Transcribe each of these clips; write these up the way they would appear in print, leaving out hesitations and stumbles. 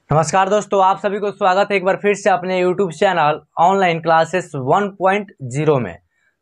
नमस्कार दोस्तों, आप सभी को स्वागत है एक बार फिर से अपने YouTube चैनल ऑनलाइन क्लासेस 1.0 में।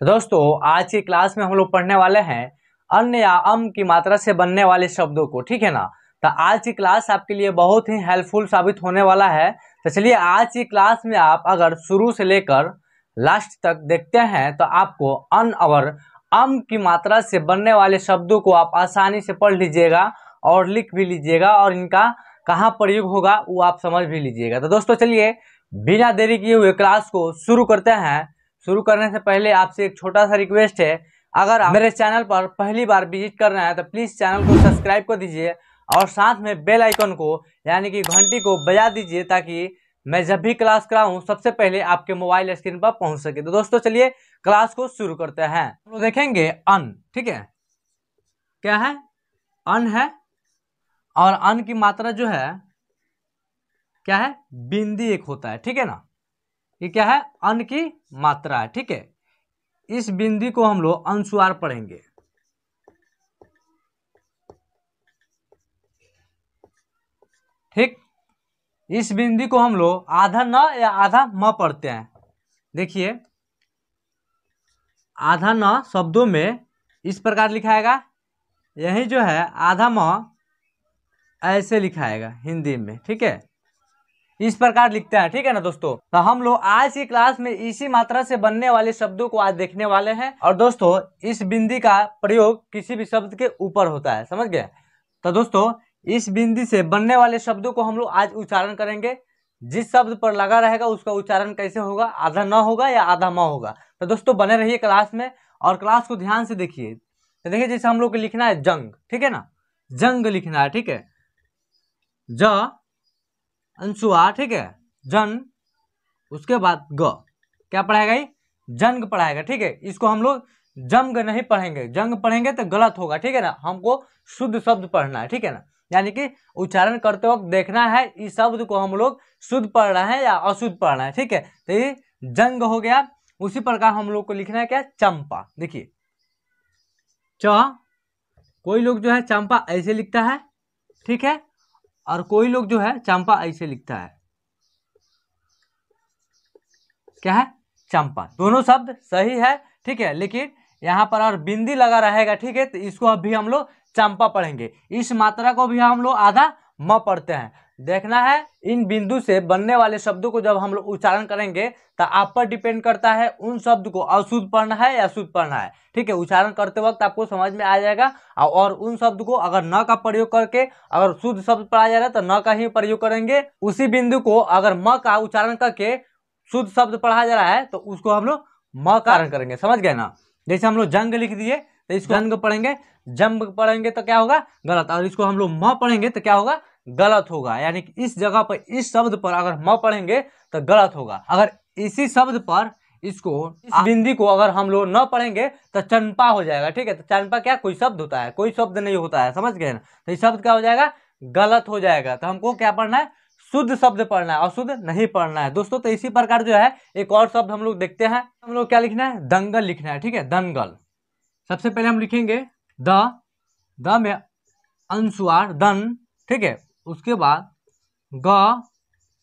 तो दोस्तों, आज की क्लास में हम लोग पढ़ने वाले हैं अन या अम की मात्रा से बनने वाले शब्दों को। ठीक है ना। तो आज की क्लास आपके लिए बहुत ही हेल्पफुल साबित होने वाला है। तो चलिए, आज की क्लास में आप अगर शुरू से लेकर लास्ट तक देखते हैं तो आपको अन और अम की मात्रा से बनने वाले शब्दों को आप आसानी से पढ़ लीजिएगा और लिख भी लीजिएगा, और इनका कहाँ प्रयोग होगा वो आप समझ भी लीजिएगा। तो दोस्तों चलिए, बिना देरी किए हुए क्लास को शुरू करते हैं। शुरू करने से पहले आपसे एक छोटा सा रिक्वेस्ट है, अगर आप मेरे चैनल पर पहली बार विजिट कर रहे हैं तो प्लीज चैनल को सब्सक्राइब कर दीजिए और साथ में बेल आइकन को यानी कि घंटी को बजा दीजिए, ताकि मैं जब भी क्लास कराऊं सबसे पहले आपके मोबाइल स्क्रीन पर पहुंच सके। तो दोस्तों चलिए, क्लास को शुरू करते हैं। हम लोग देखेंगे अन। ठीक है, क्या है? अन है, और अन की मात्रा जो है क्या है? बिंदी एक होता है। ठीक है ना। ये क्या है? अन की मात्रा है। ठीक है, इस बिंदी को हम लोग अनुस्वार पढ़ेंगे। ठीक, इस बिंदी को हम लोग आधा न या आधा म पढ़ते हैं। देखिए, आधा न शब्दों में इस प्रकार लिखाएगा, यही जो है आधा म ऐसे लिखाएगा हिंदी में। ठीक है, इस प्रकार लिखते हैं। ठीक है ना दोस्तों। तो हम लोग आज की क्लास में इसी मात्रा से बनने वाले शब्दों को आज देखने वाले हैं। और दोस्तों, इस बिंदी का प्रयोग किसी भी शब्द के ऊपर होता है, समझ गए। तो दोस्तों, इस बिंदी से बनने वाले शब्दों को हम लोग आज उच्चारण करेंगे। जिस शब्द पर लगा रहेगा उसका उच्चारण कैसे होगा? आधा न होगा या आधा म होगा। तो दोस्तों बने रहिए क्लास में और क्लास को ध्यान से देखिए। तो देखिए, जैसे हम लोग को लिखना है जंग। ठीक है ना, जंग लिखना है। ठीक है, ज अनुस्वार। ठीक है, जन, उसके बाद ग, क्या पढ़ाएगा? ये जंग पढ़ाएगा। ठीक है, इसको हम लोग जंग नहीं पढ़ेंगे, जंग पढ़ेंगे तो गलत होगा। ठीक है ना, हमको शुद्ध शब्द पढ़ना है। ठीक है ना, यानी कि उच्चारण करते वक्त देखना है इस शब्द को हम लोग शुद्ध पढ़ रहे हैं या अशुद्ध पढ़ रहे हैं। ठीक है, तो ये जंग हो गया। उसी प्रकार हम लोग को लिखना है क्या? चंपा। देखिए, च, कोई लोग जो है चंपा ऐसे लिखता है। ठीक है, और कोई लोग जो है चंपा ऐसे लिखता है। क्या है? चंपा। दोनों शब्द सही है। ठीक है, लेकिन यहाँ पर और बिंदी लगा रहेगा। ठीक है, तो इसको अभी हम लोग चंपा पढ़ेंगे। इस मात्रा को भी हम लोग आधा म पढ़ते हैं। देखना है इन बिंदु से बनने वाले शब्दों को जब हम लोग उच्चारण करेंगे तो आप पर डिपेंड करता है उन शब्द को अशुद्ध पढ़ना है या शुद्ध पढ़ना है। ठीक है, उच्चारण करते वक्त आपको समझ में आ जाएगा। और उन शब्द को अगर न का प्रयोग करके अगर शुद्ध शब्द पढ़ा जा रहा है तो न का ही प्रयोग करेंगे। उसी बिंदु को अगर म का उच्चारण करके शुद्ध शब्द पढ़ा जा रहा है तो उसको हम लोग म का उच्चारण करेंगे। समझ गए ना। जैसे हम लोग जंग लिख दिए तो इसको जंग पढ़ेंगे, जंग पढ़ेंगे तो क्या होगा? गलत। और इसको हम लोग म पढ़ेंगे तो क्या होगा? गलत होगा। यानी कि इस जगह पर इस शब्द पर अगर म पढ़ेंगे तो गलत होगा। अगर इसी शब्द पर इसको इस बिंदी को अगर हम लोग न पढ़ेंगे तो चंपा हो जाएगा। ठीक है, तो चंपा क्या कोई शब्द होता है? कोई शब्द नहीं होता है। समझ गए ना। तो ये शब्द क्या हो जाएगा? गलत हो जाएगा। तो हमको क्या पढ़ना है? शुद्ध शब्द पढ़ना है, अशुद्ध नहीं पढ़ना है दोस्तों। तो इसी प्रकार जो है एक और शब्द हम लोग देखते हैं। हम लोग क्या लिखना है? दंगल लिखना है। ठीक है, दंगल। सबसे पहले हम लिखेंगे द में अनुस्वार दन। ठीक है, उसके बाद ग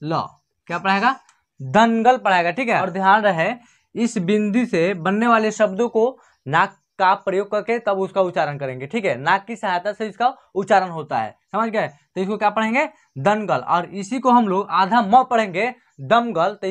ल, क्या पढ़ाएगा? दंगल पढ़ाएगा। ठीक है, और ध्यान रहे इस बिंदी से बनने वाले शब्दों को नाक का प्रयोग करके तब उसका उच्चारण करेंगे। ठीक है, नाक की सहायता से इसका उच्चारण होता है। समझ गए। तो इसको क्या पढ़ेंगे? दंगल। और इसी को हम लोग आधा म पढ़ेंगे दमगल। तो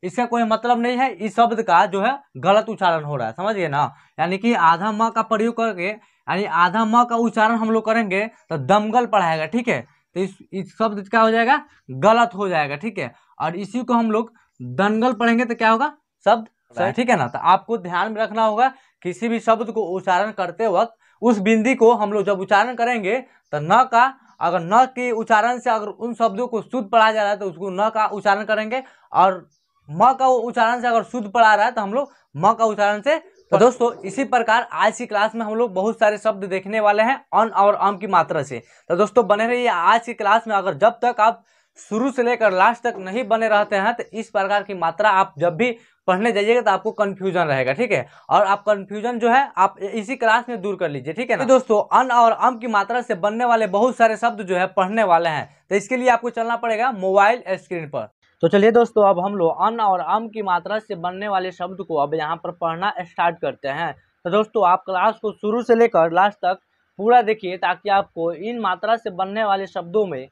इसका कोई मतलब नहीं है, इस शब्द का जो है गलत उच्चारण हो रहा है। समझ गए ना। यानी कि आधा म का प्रयोग करके यानी आधा म का उच्चारण हम लोग करेंगे तो दमगल पढ़ाएगा। ठीक है, तो इस शब्द क्या हो जाएगा? गलत हो जाएगा। ठीक है, और इसी को हम लोग दंगल पढ़ेंगे तो क्या होगा? शब्द सही। ठीक है ना। तो आपको ध्यान में रखना होगा किसी भी शब्द को उच्चारण करते वक्त उस बिंदी को हम लोग जब उच्चारण करेंगे तो न का अगर न के उच्चारण से अगर उन शब्दों को शुद्ध पढ़ा जा रहा है तो उसको न का उच्चारण करेंगे, और म का उच्चारण से अगर शुद्ध पढ़ा रहा है तो हम लोग म का उच्चारण से। तो दोस्तों, इसी प्रकार आज की क्लास में हम लोग बहुत सारे शब्द देखने वाले हैं अन और अम की मात्रा से। तो दोस्तों बने रहिए आज की क्लास में। अगर जब तक आप शुरू से लेकर लास्ट तक नहीं बने रहते हैं तो इस प्रकार की मात्रा आप जब भी पढ़ने जाइएगा तो आपको कंफ्यूजन रहेगा, ठीक है। और आप कंफ्यूजन जो है आप इसी क्लास में दूर कर लीजिए, ठीक है ना। तो दोस्तों अन और अम की मात्रा से बनने वाले बहुत सारे शब्द जो है पढ़ने वाले हैं, तो इसके लिए आपको चलना पड़ेगा मोबाइल स्क्रीन पर। तो चलिए दोस्तों, अब हम लोग अन और अम की मात्रा से बनने वाले शब्द को अब यहाँ पर पढ़ना स्टार्ट करते हैं। तो दोस्तों आप क्लास को शुरू से लेकर लास्ट तक पूरा देखिए, ताकि आपको इन मात्रा से बनने वाले शब्दों में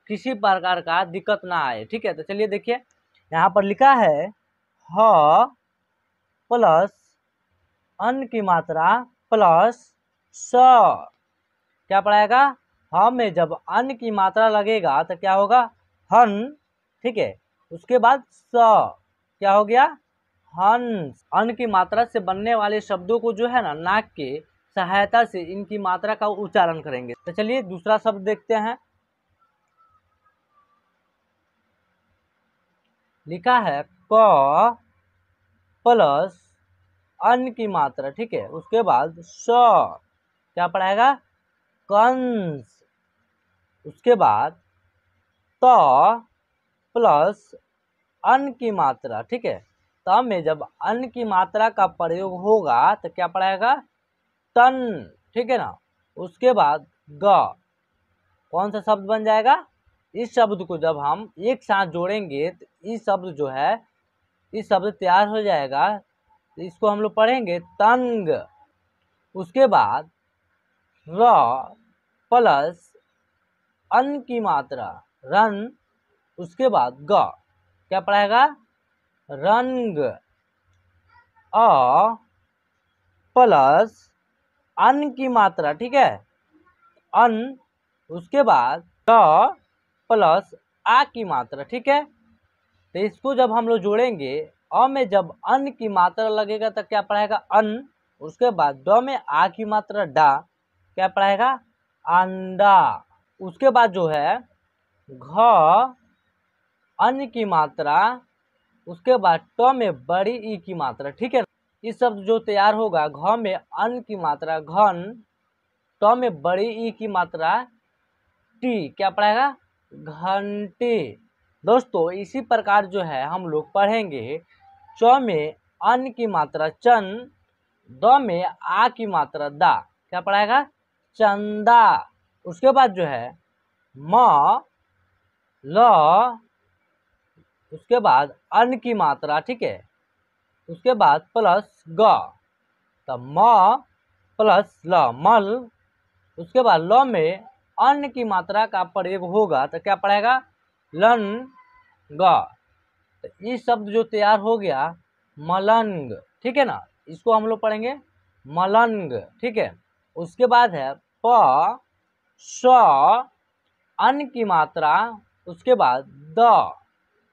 किसी प्रकार का दिक्कत ना आए, ठीक है। तो चलिए देखिए, यहाँ पर लिखा है ह प्लस अन की मात्रा प्लस स। क्या पढ़ाएगा? ह में जब अन की मात्रा लगेगा तो क्या होगा? हन, ठीक है। उसके बाद स क्या हो गया? हंस। अन की मात्रा से बनने वाले शब्दों को जो है ना, नाक के सहायता से इनकी मात्रा का उच्चारण करेंगे। तो चलिए दूसरा शब्द देखते हैं। लिखा है क प्लस अन की मात्रा, ठीक है। उसके बाद स क्या पढ़ाएगा? कंस। उसके बाद त प्लस अन की मात्रा, ठीक है। त में जब अन की मात्रा का प्रयोग होगा तो क्या पढ़ाएगा? तन, ठीक है ना। उसके बाद ग कौन सा शब्द बन जाएगा? इस शब्द को जब हम एक साथ जोड़ेंगे तो इस शब्द जो है, इस शब्द तैयार हो जाएगा। तो इसको हम लोग पढ़ेंगे तंग। उसके बाद र प्लस अन की मात्रा रन। उसके बाद ग क्या पढ़ाएगा? रंग। अ प्लस अन की मात्रा, ठीक है, अन। उसके बाद ट प्लस आ की मात्रा, ठीक है। तो इसको जब हम लोग जोड़ेंगे, अ में जब अन की मात्रा लगेगा तो क्या पढ़ाएगा? अन। उसके बाद ड में आ की मात्रा डा, क्या पढ़ाएगा? अंडा। उसके बाद जो है घ अन की मात्रा, उसके बाद ट में बड़ी ई की मात्रा, ठीक है। इस शब्द जो तैयार होगा, घ में अन की मात्रा घन, ट में बड़ी ई की मात्रा टी, क्या पढ़ाएगा? घंटी। दोस्तों इसी प्रकार जो है हम लोग पढ़ेंगे च में अन की मात्रा चन, द में आ की मात्रा दा, क्या पढ़ाएगा? चंदा। उसके बाद जो है म ल, उसके बाद अन की मात्रा, ठीक है। उसके बाद प्लस ग, तो म प्लस ल मल। उसके बाद ल में अन की मात्रा का प्रयोग होगा तो क्या पढ़ेगा? लन ग। तो ये शब्द जो तैयार हो गया मलंग, ठीक है ना। इसको हम लोग पढ़ेंगे मलंग, ठीक है। उसके बाद है प स अन की मात्रा, उसके बाद द,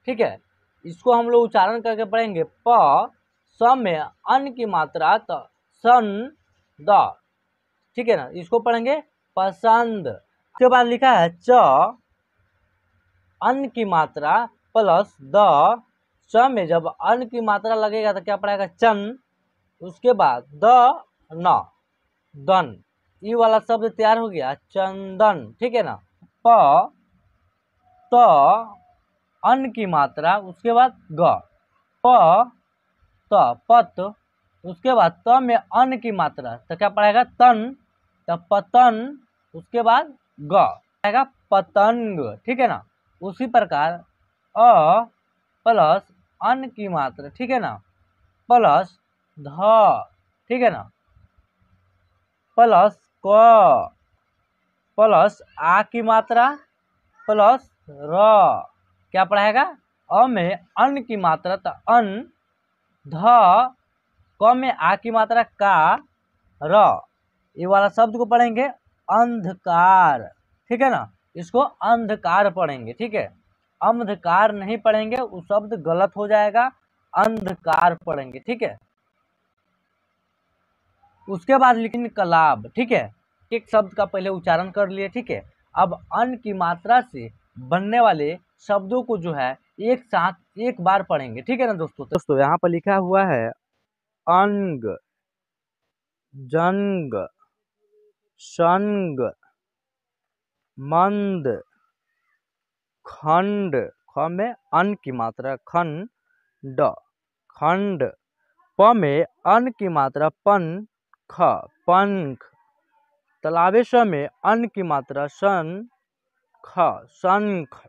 ठीक है। इसको हम लोग उच्चारण करके पढ़ेंगे प स में अन की मात्रा तो सन द, ठीक है ना। इसको पढ़ेंगे पसंद। उसके बाद लिखा है च अन की मात्रा प्लस द, च में जब अन की मात्रा लगेगा तो क्या पढ़ेगा? चन। उसके बाद द न दन, ये वाला शब्द तैयार हो गया चंदन, ठीक है ना। प त अन की मात्रा, उसके बाद ग, प त पत। उसके बाद त में अन की मात्रा तो क्या पढ़ेगा? तन, तो पतन। उसके बाद ग पढ़ेगा पतंग, ठीक है ना। उसी प्रकार अ प्लस अन की मात्रा, ठीक है ना, प्लस ध, ठीक है ना, प्लस क प्लस आ की मात्रा प्लस र, क्या पढ़ाएगा? अ में अन की मात्रा तो अन, ध, क में आ की मात्रा का, र, ये वाला शब्द को पढ़ेंगे अंधकार, ठीक है ना। इसको अंधकार पढ़ेंगे, ठीक है। अंधकार नहीं पढ़ेंगे, वो शब्द गलत हो जाएगा, अंधकार पढ़ेंगे, ठीक है। उसके बाद लिखेंगे कलाब, ठीक है। एक शब्द का पहले उच्चारण कर लिए, ठीक है। अब अन की मात्रा से बनने वाले शब्दों को जो है एक साथ एक बार पढ़ेंगे, ठीक है ना दोस्तों यहाँ पर लिखा हुआ है अंग, जंग, संग, मंद, खंड, ख में अन की मात्रा खंड, खंड। प में अन की मात्रा पन ख पंख। तालाबेश में अन की मात्रा सन ख शंख।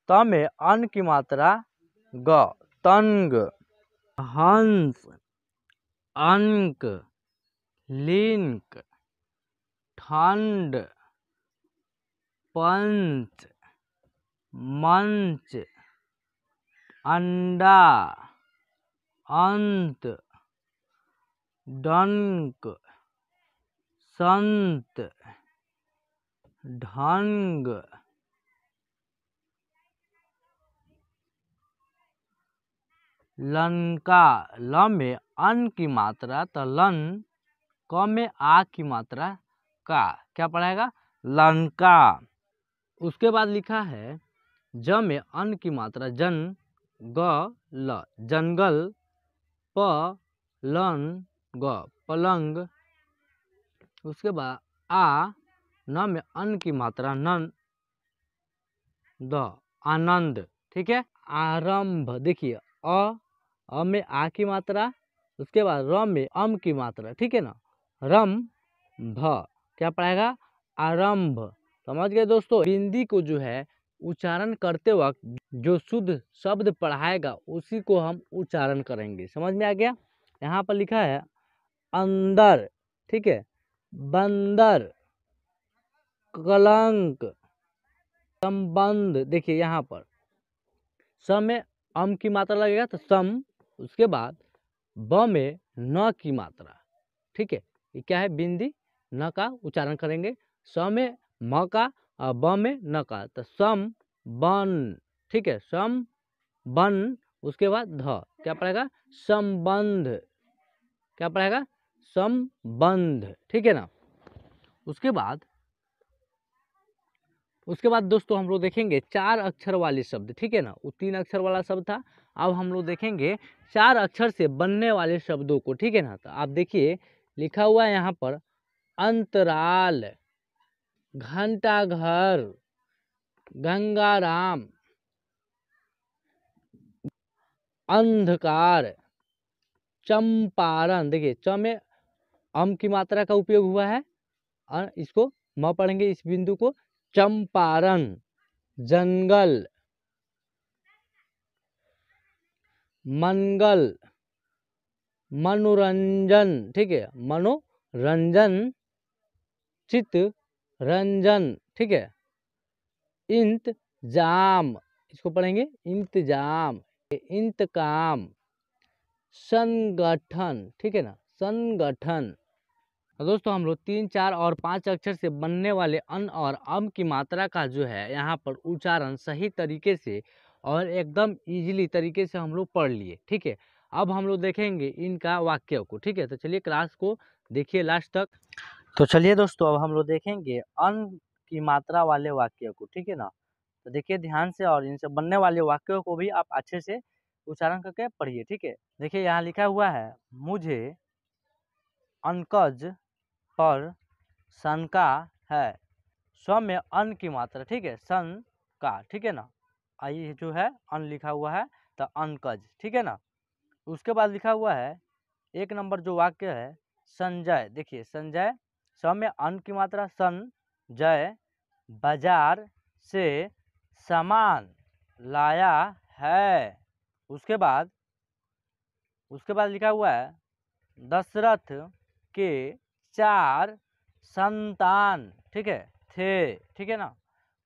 त में अन की मात्रा ग तंग। हंस अंक लिंक ठंड पंच मंच अंडा अंत डंक संत ढंग। लंका। ल में अन की मात्रा तो लन। क में आ की मात्रा का, क्या पढ़ेगा लंका। उसके बाद लिखा है ज में अन की मात्रा जन ग ल जंगल। प लन ग पलंग। उसके बाद आ न में अन की मात्रा नन द आनंद। ठीक है। आरंभ देखिए अ में आ की मात्रा, उसके बाद र में अम की मात्रा, ठीक है ना, रम भ, क्या पड़ेगा आरंभ। समझ गए दोस्तों। हिंदी को जो है उच्चारण करते वक्त जो शुद्ध शब्द पढ़ाएगा उसी को हम उच्चारण करेंगे। समझ में आ गया। यहाँ पर लिखा है अंदर, ठीक है, बंदर कलंक संबंध। देखिए यहाँ पर स में अम की मात्रा लगेगा तो सम, उसके बाद ब में न की मात्रा, ठीक है, ये क्या है बिंदी, न का उच्चारण करेंगे। स में म का और ब में न का, तो सम बन, ठीक है, सम बन। उसके बाद ध, क्या पड़ेगा संबंध, क्या पड़ेगा संबंध, ठीक है ना। उसके बाद दोस्तों हम लोग देखेंगे 4 अक्षर वाले शब्द, ठीक है ना। वो 3 अक्षर वाला शब्द था, अब हम लोग देखेंगे 4 अक्षर से बनने वाले शब्दों को, ठीक है ना। तो आप देखिए लिखा हुआ है यहाँ पर अंतराल, घंटाघर, गंगाराम, अंधकार, चंपारण। देखिए च में अम की मात्रा का उपयोग हुआ है और इसको म पढ़ेंगे इस बिंदु को, चंपारण। जंगल, मंगल, मनोरंजन, ठीक है, मनोरंजन, चित रंजन, ठीक है, इंतजाम, इसको पढ़ेंगे इंतजाम, इंतकाम, संगठन, ठीक है ना, संगठन। तो दोस्तों हम लोग 3, 4 और 5 अक्षर से बनने वाले अन और अम की मात्रा का जो है यहाँ पर उच्चारण सही तरीके से और एकदम इजीली तरीके से हम लोग पढ़ लिए, ठीक है। अब हम लोग देखेंगे इनका वाक्य को, ठीक है। तो चलिए क्लास को देखिए लास्ट तक। तो चलिए दोस्तों अब हम लोग देखेंगे अन की मात्रा वाले वाक्य को, ठीक है ना। तो देखिए ध्यान से और इनसे बनने वाले वाक्यों को भी आप अच्छे से उच्चारण करके पढ़िए, ठीक है। देखिए यहाँ लिखा हुआ है मुझे अंकज पर शंका है। स्व में अन की मात्रा, ठीक है, सन का, ठीक है ना। आई जो है अन लिखा हुआ है तो अंकज, ठीक है ना। उसके बाद लिखा हुआ है 1 नंबर जो वाक्य है संजय। देखिए संजय स्व में अन की मात्रा सन जय बाजार से सामान लाया है। उसके बाद लिखा हुआ है दशरथ के 4 संतान, ठीक है, थे, ठीक है ना।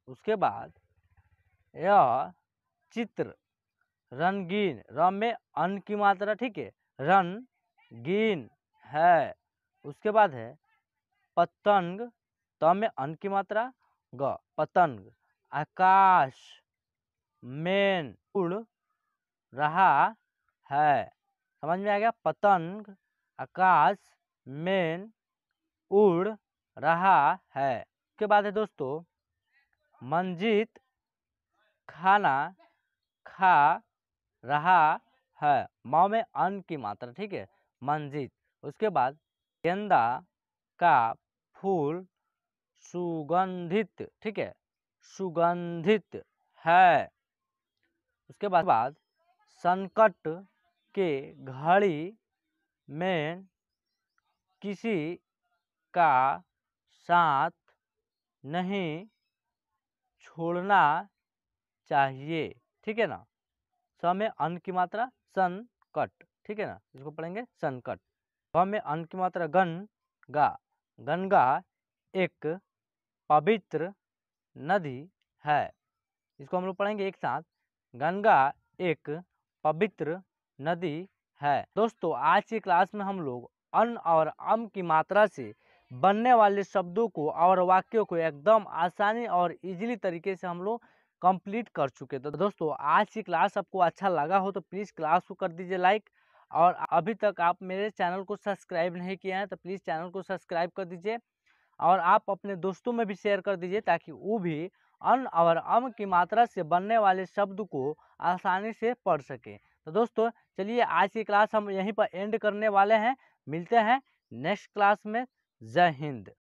उसके बाद यह चित्र रंगीन, र में अन की मात्रा, ठीक है, रंगीन है। उसके बाद है पतंग, त में अन की मात्रा ग पतंग, आकाश में उड़ रहा है। समझ में आ गया। पतंग आकाश में उड़ रहा है। उसके बाद है दोस्तों मंजीत खाना खा रहा है। म में अन की मात्रा, ठीक है, मंजीत। उसके बाद गेंदा का फूल सुगंधित, ठीक है, सुगंधित है। उसके बाद संकट के घड़ी में किसी का साथ नहीं छोड़ना चाहिए। ठीक है ना। स में अन की मात्रा संकट। ठीक है ना, इसको पढ़ेंगे संकट। ग में अन की मात्रा गंगा। गंगा एक पवित्र नदी है। इसको हम लोग पढ़ेंगे एक साथ, गंगा एक पवित्र नदी है। दोस्तों आज की क्लास में हम लोग अन और अम की मात्रा से बनने वाले शब्दों को और वाक्यों को एकदम आसानी और इजीली तरीके से हम लोग कंप्लीट कर चुके। तो दोस्तों आज की क्लास आपको अच्छा लगा हो तो प्लीज़ क्लास को कर दीजिए लाइक, और अभी तक आप मेरे चैनल को सब्सक्राइब नहीं किए हैं तो प्लीज़ चैनल को सब्सक्राइब कर दीजिए, और आप अपने दोस्तों में भी शेयर कर दीजिए ताकि वो भी अन और अम की मात्रा से बनने वाले शब्द को आसानी से पढ़ सके। तो दोस्तों चलिए आज की क्लास हम यहीं पर एंड करने वाले हैं। मिलते हैं नेक्स्ट क्लास में। जय हिंद।